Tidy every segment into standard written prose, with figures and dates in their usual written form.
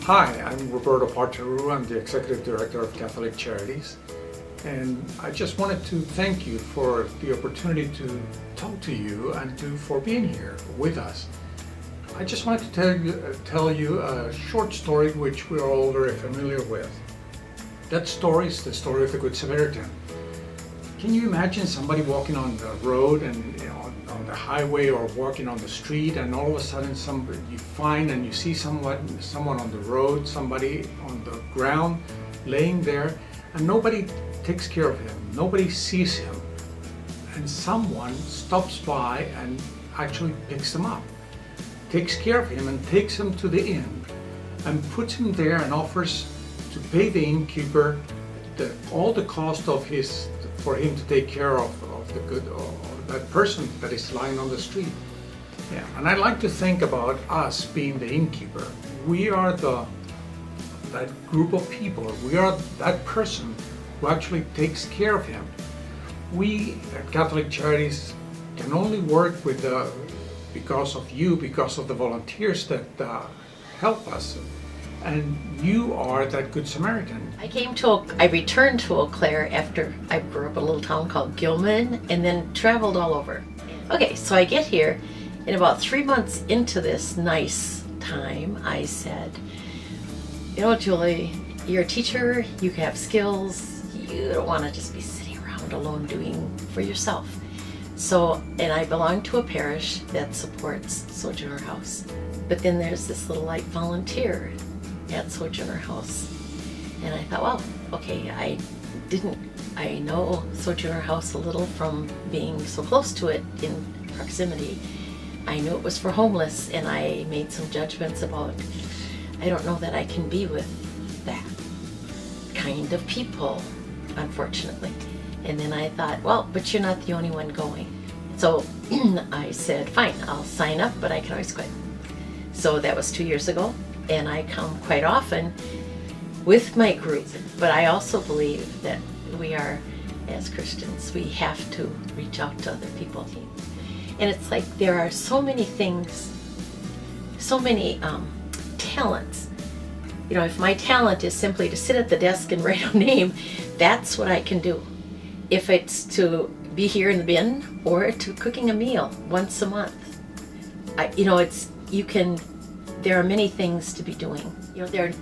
Hi, I'm Roberto Parteru. I'm the Executive Director of Catholic Charities. And I just wanted to thank you for the opportunity to talk to you and for being here with us. I just wanted to tell you a short story which we're all very familiar with. That story is the story of the Good Samaritan. Can you imagine somebody walking on the road and on the highway or walking on the street, and all of a sudden you find and you see someone on the road, somebody on the ground laying there, and nobody takes care of him, nobody sees him, and someone stops by and actually picks him up, takes care of him and takes him to the inn and puts him there and offers to pay the innkeeper all the cost for him to take care of that person that is lying on the street. Yeah, and I like to think about us being the innkeeper. We are that group of people. We are that person who actually takes care of him. We at Catholic Charities can only work with because of you, because of the volunteers that help us. And you are that Good Samaritan. I returned to Eau Claire after I grew up in a little town called Gilman and then traveled all over. Okay, so I get here, and about 3 months into this nice time, I said, you know, Julie, you're a teacher, you have skills, you don't want to just be sitting around alone doing for yourself. So, and I belong to a parish that supports Sojourner House. But then there's this little like volunteer at Sojourner House. And I thought, well, okay, I know Sojourner House a little from being so close to it in proximity. I knew it was for homeless, and I made some judgments about, I don't know that I can be with that kind of people, unfortunately. And then I thought, well, but you're not the only one going. So I said, fine, I'll sign up, but I can always quit. So that was 2 years ago, and I come quite often with my group. But I also believe that we are, as Christians, we have to reach out to other people. And it's like there are so many things, so many talents. You know, if my talent is simply to sit at the desk and write a name, that's what I can do. If it's to be here in the bin or to cooking a meal once a month, there are many things to be doing. You know,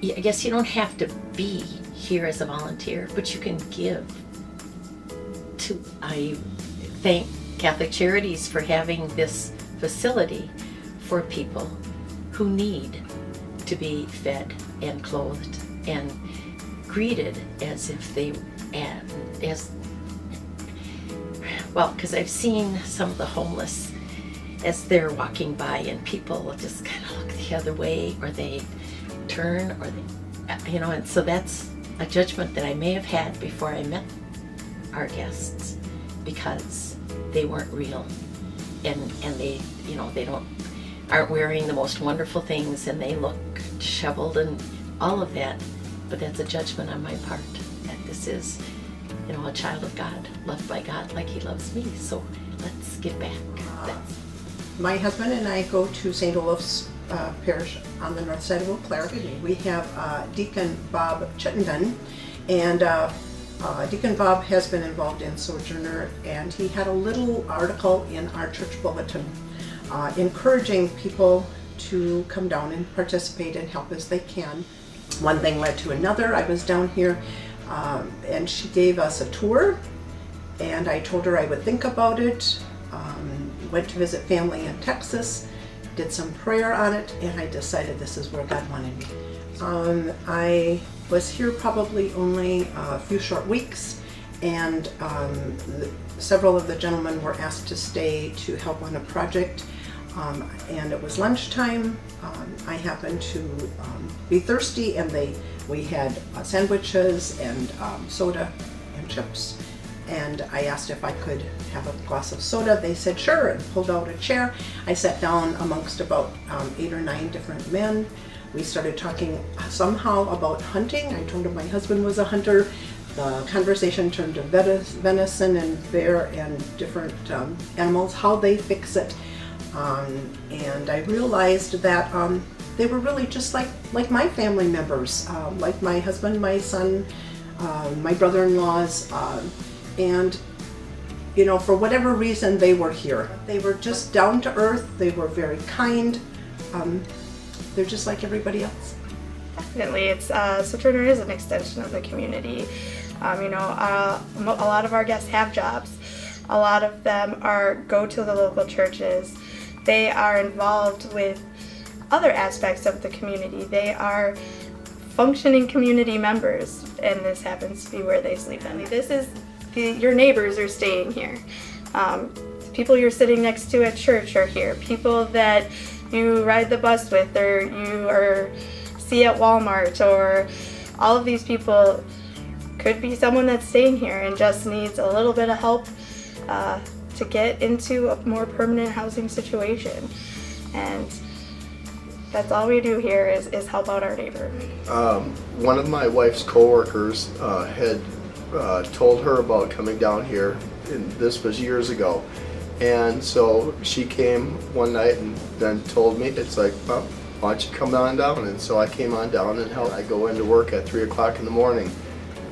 I guess you don't have to be here as a volunteer, but you can give. I thank Catholic Charities for having this facility for people who need to be fed and clothed and greeted as if they, because I've seen some of the homeless as they're walking by, and people will just kind of look the other way, or they turn, or they, and so that's a judgment that I may have had before I met our guests, because they weren't real, and they, they aren't wearing the most wonderful things, and they look disheveled and all of that. But that's a judgment on my part, that this is, a child of God, loved by God like He loves me. So let's get back. My husband and I go to St. Olaf's Parish on the north side of Eau Claire. We have Deacon Bob Chittenden, and Deacon Bob has been involved in Sojourner, and he had a little article in our church bulletin encouraging people to come down and participate and help as they can. One thing led to another. I was down here and she gave us a tour, and I told her I would think about it. Went to visit family in Texas, did some prayer on it, and I decided this is where God wanted me. I was here probably only a few short weeks, and several of the gentlemen were asked to stay to help on a project, and it was lunchtime. I happened to be thirsty, and we had sandwiches and soda and chips, and I asked if I could have a glass of soda. They said sure, and pulled out a chair. I sat down amongst about 8 or 9 different men. We started talking somehow about hunting. I told him my husband was a hunter. The conversation turned to venison and bear and different animals, how they fix it. And I realized that they were really just like my family members, like my husband, my son, my brother-in-laws, and you know, for whatever reason they were here. They were just down to earth, they were very kind, they're just like everybody else. Definitely, it's Sojourner is an extension of the community. You know, a lot of our guests have jobs. A lot of them go to the local churches. They are involved with other aspects of the community. They are functioning community members, and this happens to be where they sleep. I mean, this is your neighbors are staying here. People you're sitting next to at church are here. People that you ride the bus with, or you see at Walmart, or all of these people could be someone that's staying here and just needs a little bit of help to get into a more permanent housing situation. And that's all we do here is help out our neighbor. One of my wife's coworkers had told her about coming down here, and this was years ago. And so she came one night and then told me, it's like, well, why don't you come on down? And so I came on down and helped. I go into work at 3 o'clock in the morning.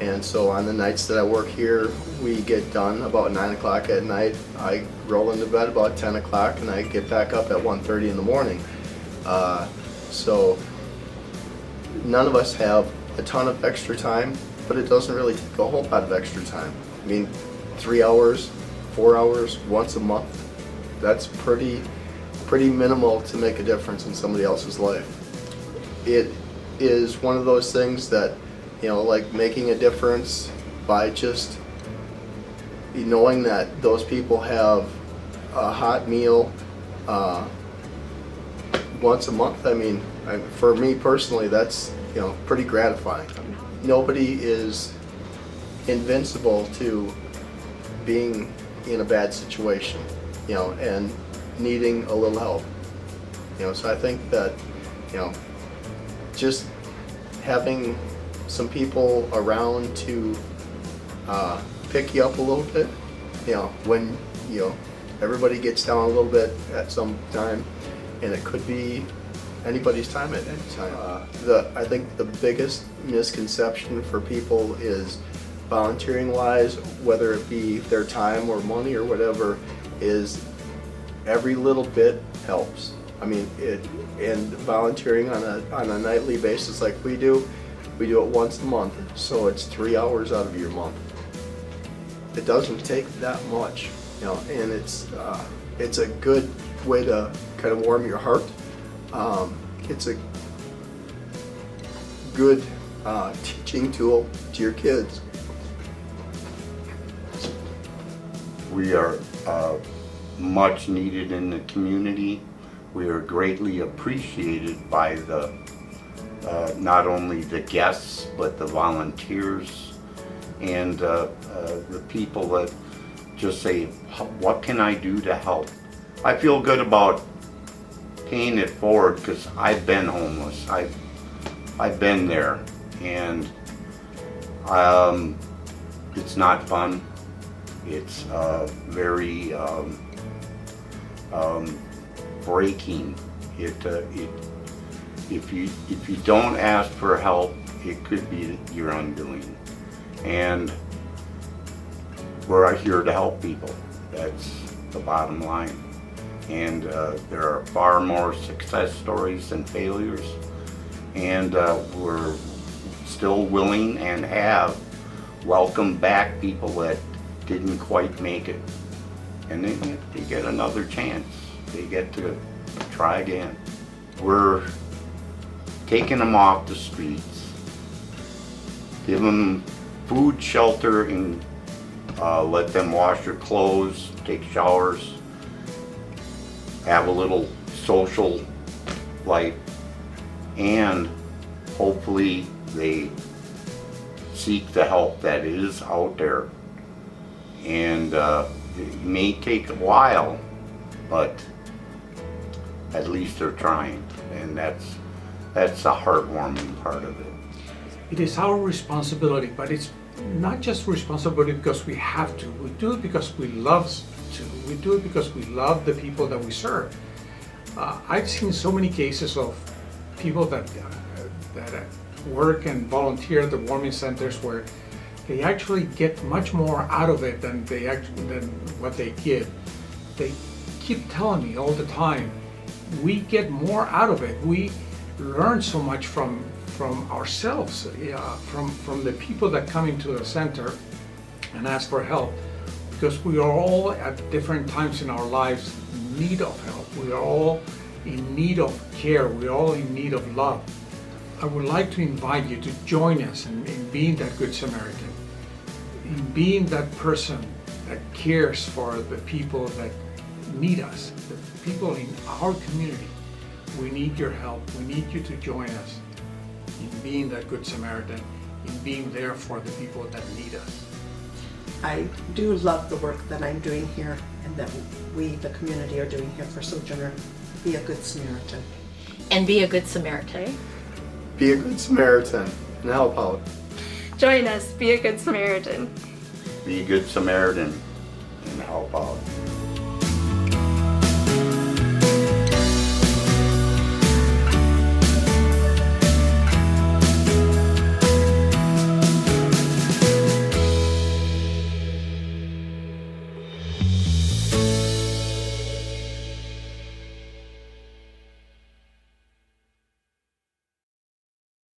And so on the nights that I work here, we get done about 9 o'clock at night. I roll into bed about 10 o'clock and I get back up at 1:30 in the morning. So none of us have a ton of extra time, but it doesn't really take a whole lot of extra time. I mean, 3 hours, 4 hours, once a month, that's pretty minimal to make a difference in somebody else's life. It is one of those things that, you know, like making a difference by just knowing that those people have a hot meal once a month. I mean, for me personally, that's, you know, pretty gratifying. Nobody is invincible to being in a bad situation, you know, and needing a little help. You know, so I think that, you know, just having some people around to pick you up a little bit, you know, when, you know, everybody gets down a little bit at some time, and it could be anybody's time at any time. I think the biggest misconception for people is volunteering wise, whether it be their time or money or whatever, is every little bit helps. I mean, and volunteering on a nightly basis like we do it once a month, so it's 3 hours out of your month. It doesn't take that much, you know, and it's a good way to kind of warm your heart. It's a good teaching tool to your kids. We are much needed in the community. We are greatly appreciated by the not only the guests but the volunteers and the people that just say, what can I do to help? I feel good about paying it forward because I've been homeless. I've been there, and it's not fun. It's very breaking. If you don't ask for help, it could be your undoing. And we're here to help people. That's the bottom line. And there are far more success stories than failures. And we're still willing and have welcomed back people that didn't quite make it. And they get another chance. They get to try again. We're taking them off the streets, give them food, shelter, and let them wash their clothes, take showers, have a little social life, and hopefully they seek the help that is out there. And it may take a while, but at least they're trying, and that's the heartwarming part of it. It is our responsibility, but it's not just responsibility because we have to. We do it because we love to. We do it because we love the people that we serve. I've seen so many cases of people that work and volunteer at the warming centers, where they actually get much more out of it than what they give. They keep telling me all the time, we get more out of it. We learn so much from ourselves, from the people that come into the center and ask for help, because we are all at different times in our lives in need of help. We are all in need of care. We are all in need of love. I would like to invite you to join us in being that Good Samaritan, in being that person that cares for the people that need us, the people in our community. We need your help. We need you to join us in being that Good Samaritan, in being there for the people that need us. I do love the work that I'm doing here and that we, the community, are doing here for Sojourner. Be a Good Samaritan. And be a Good Samaritan. Be a Good Samaritan and help out. Join us, be a Good Samaritan. Be a good Samaritan and help out.